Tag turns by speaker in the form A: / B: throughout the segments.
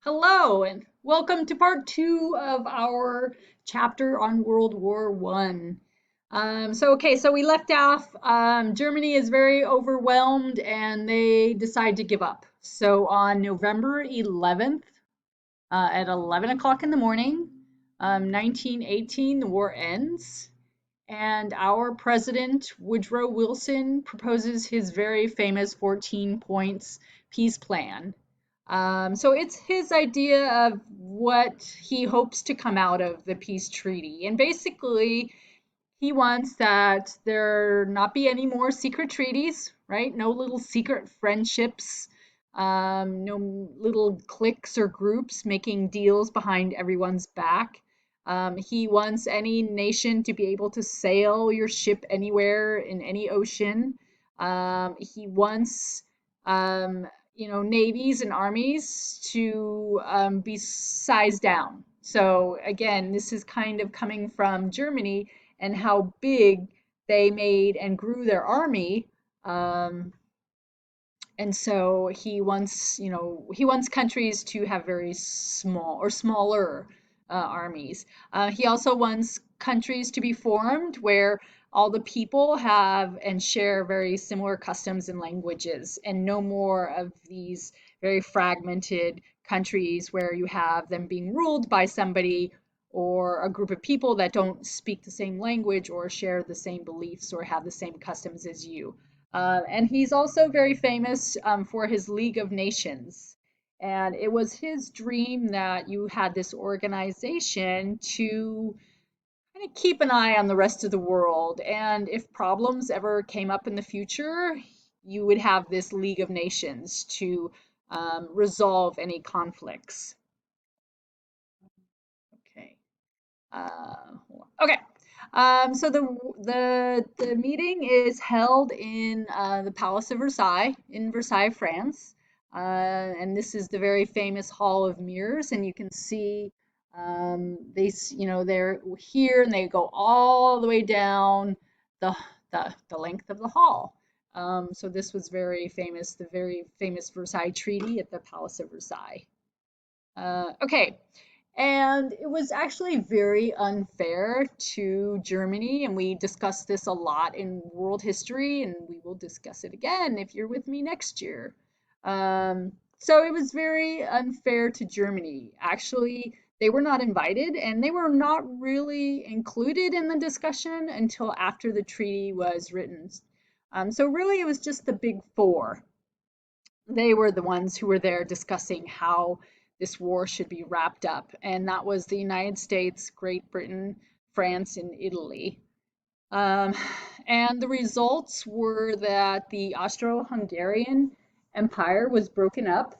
A: Hello, and welcome to part two of our chapter on World War One. So we left off. Germany is very overwhelmed, and they decide to give up. So on November 11th, at 11 o'clock in the morning, 1918, the war ends, and our president Woodrow Wilson proposes his very famous 14 points peace plan. So it's his idea of what he hopes to come out of the peace treaty. And basically, he wants that there not be any more secret treaties, right? No little secret friendships, no little cliques or groups making deals behind everyone's back. He wants any nation to be able to sail your ship anywhere in any ocean. He wants, navies and armies to be sized down. So again, this is kind of coming from Germany and how big they made and grew their army. Um, and so he wants countries to have very small or smaller armies. He also wants countries to be formed where all the people have and share very similar customs and languages, and no more of these very fragmented countries where you have them being ruled by somebody or a group of people that don't speak the same language or share the same beliefs or have the same customs as you. And he's also very famous for his League of Nations. And it was his dream that you had this organization to kind of keep an eye on the rest of the world. And if problems ever came up in the future, you would have this League of Nations to resolve any conflicts. Okay. Okay. So the meeting is held in the Palace of Versailles in Versailles, France, and this is the very famous Hall of Mirrors, and you can see they're here and they go all the way down the the length of the hall. So this was very famous, the very famous Versailles Treaty at the Palace of Versailles. Okay, and it was actually very unfair to Germany, and we discussed this a lot in world history, and we will discuss it again if you're with me next year. So it was very unfair to Germany. Actually, they were not invited, and they were not really included in the discussion until after the treaty was written. So really, it was just the big four. They were the ones who were there discussing how this war should be wrapped up, and that was the United States, Great Britain, France, and Italy. Um, and the results were that the Austro-Hungarian Empire was broken up.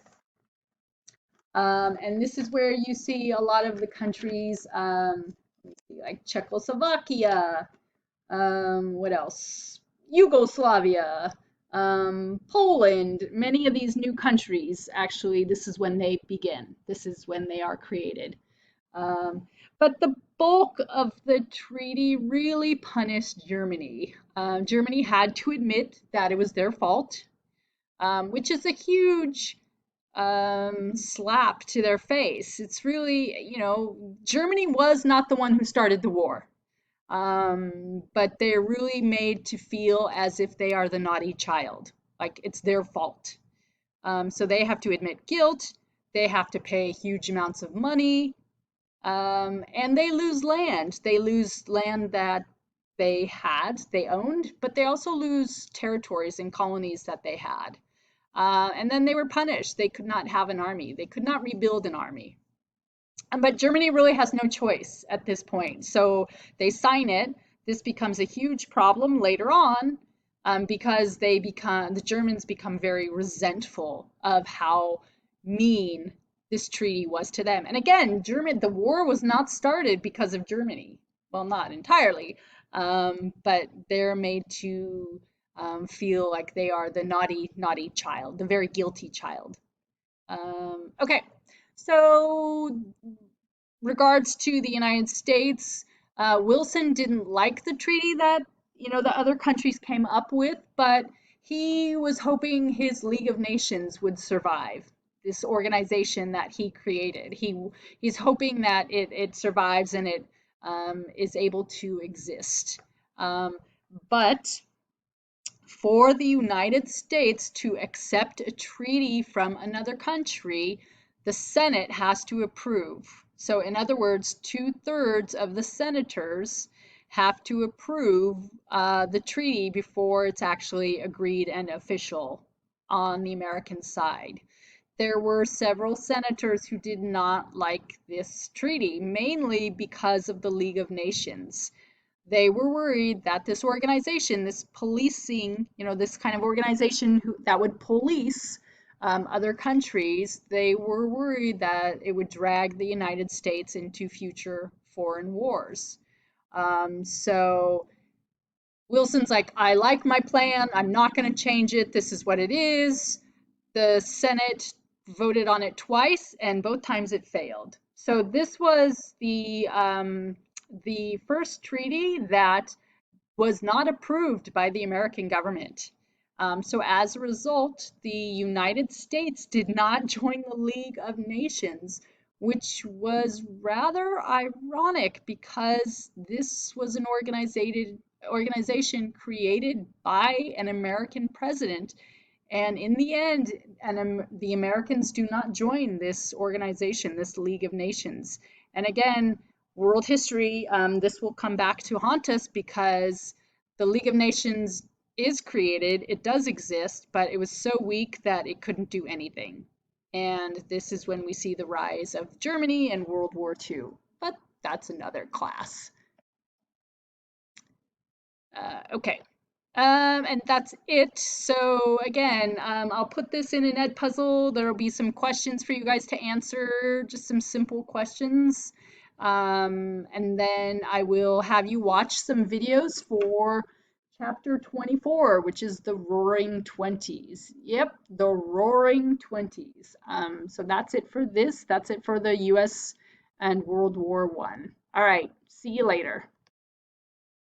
A: And this is where you see a lot of the countries, like Czechoslovakia, what else? Yugoslavia, Poland, many of these new countries, actually, this is when they begin. This is when they are created. But the bulk of the treaty really punished Germany. Germany had to admit that it was their fault, which is a huge slap to their face. It's really, Germany was not the one who started the war. But they're really made to feel as if they are the naughty child, like it's their fault. So they have to admit guilt, they have to pay huge amounts of money, and they lose land. They lose land that they owned, but they also lose territories and colonies that they had. And then they were punished. They could not have an army, they could not rebuild an army. But Germany really has no choice at this point. So they sign it. This becomes a huge problem later on because the Germans become very resentful of how mean this treaty was to them. And again, the war was not started because of Germany. Well, not entirely, but they're made to feel like they are the naughty, naughty child, the very guilty child. Okay, so regards to the United States, Wilson didn't like the treaty that the other countries came up with, but he was hoping his League of Nations would survive. this organization that he created. He's hoping that it survives and it is able to exist. But for the United States to accept a treaty from another country, the Senate has to approve. So, in other words, 2/3 of the senators have to approve the treaty before it's actually agreed and official on the American side. There were several senators who did not like this treaty, mainly because of the League of Nations. They were worried that this organization, this policing, this kind of organization that would police other countries, they were worried that it would drag the United States into future foreign wars. So Wilson's like, I like my plan. I'm not going to change it. This is what it is. The Senate voted on it twice, and both times it failed. So this was the first treaty that was not approved by the American government. So as a result, the United States did not join the League of Nations, which was rather ironic because this was an organization created by an American president. And in the end, the Americans do not join this organization, this League of Nations. And again, world history, this will come back to haunt us because the League of Nations is created, it does exist, but it was so weak that it couldn't do anything. And this is when we see the rise of Germany and World War II. But that's another class. Okay. And that's it. So again, I'll put this in an Edpuzzle. There'll be some questions for you guys to answer, just some simple questions. And then I will have you watch some videos for chapter 24, which is the Roaring Twenties. Yep, the Roaring Twenties. So that's it for this. That's it for the US and World War I. All right, see you later.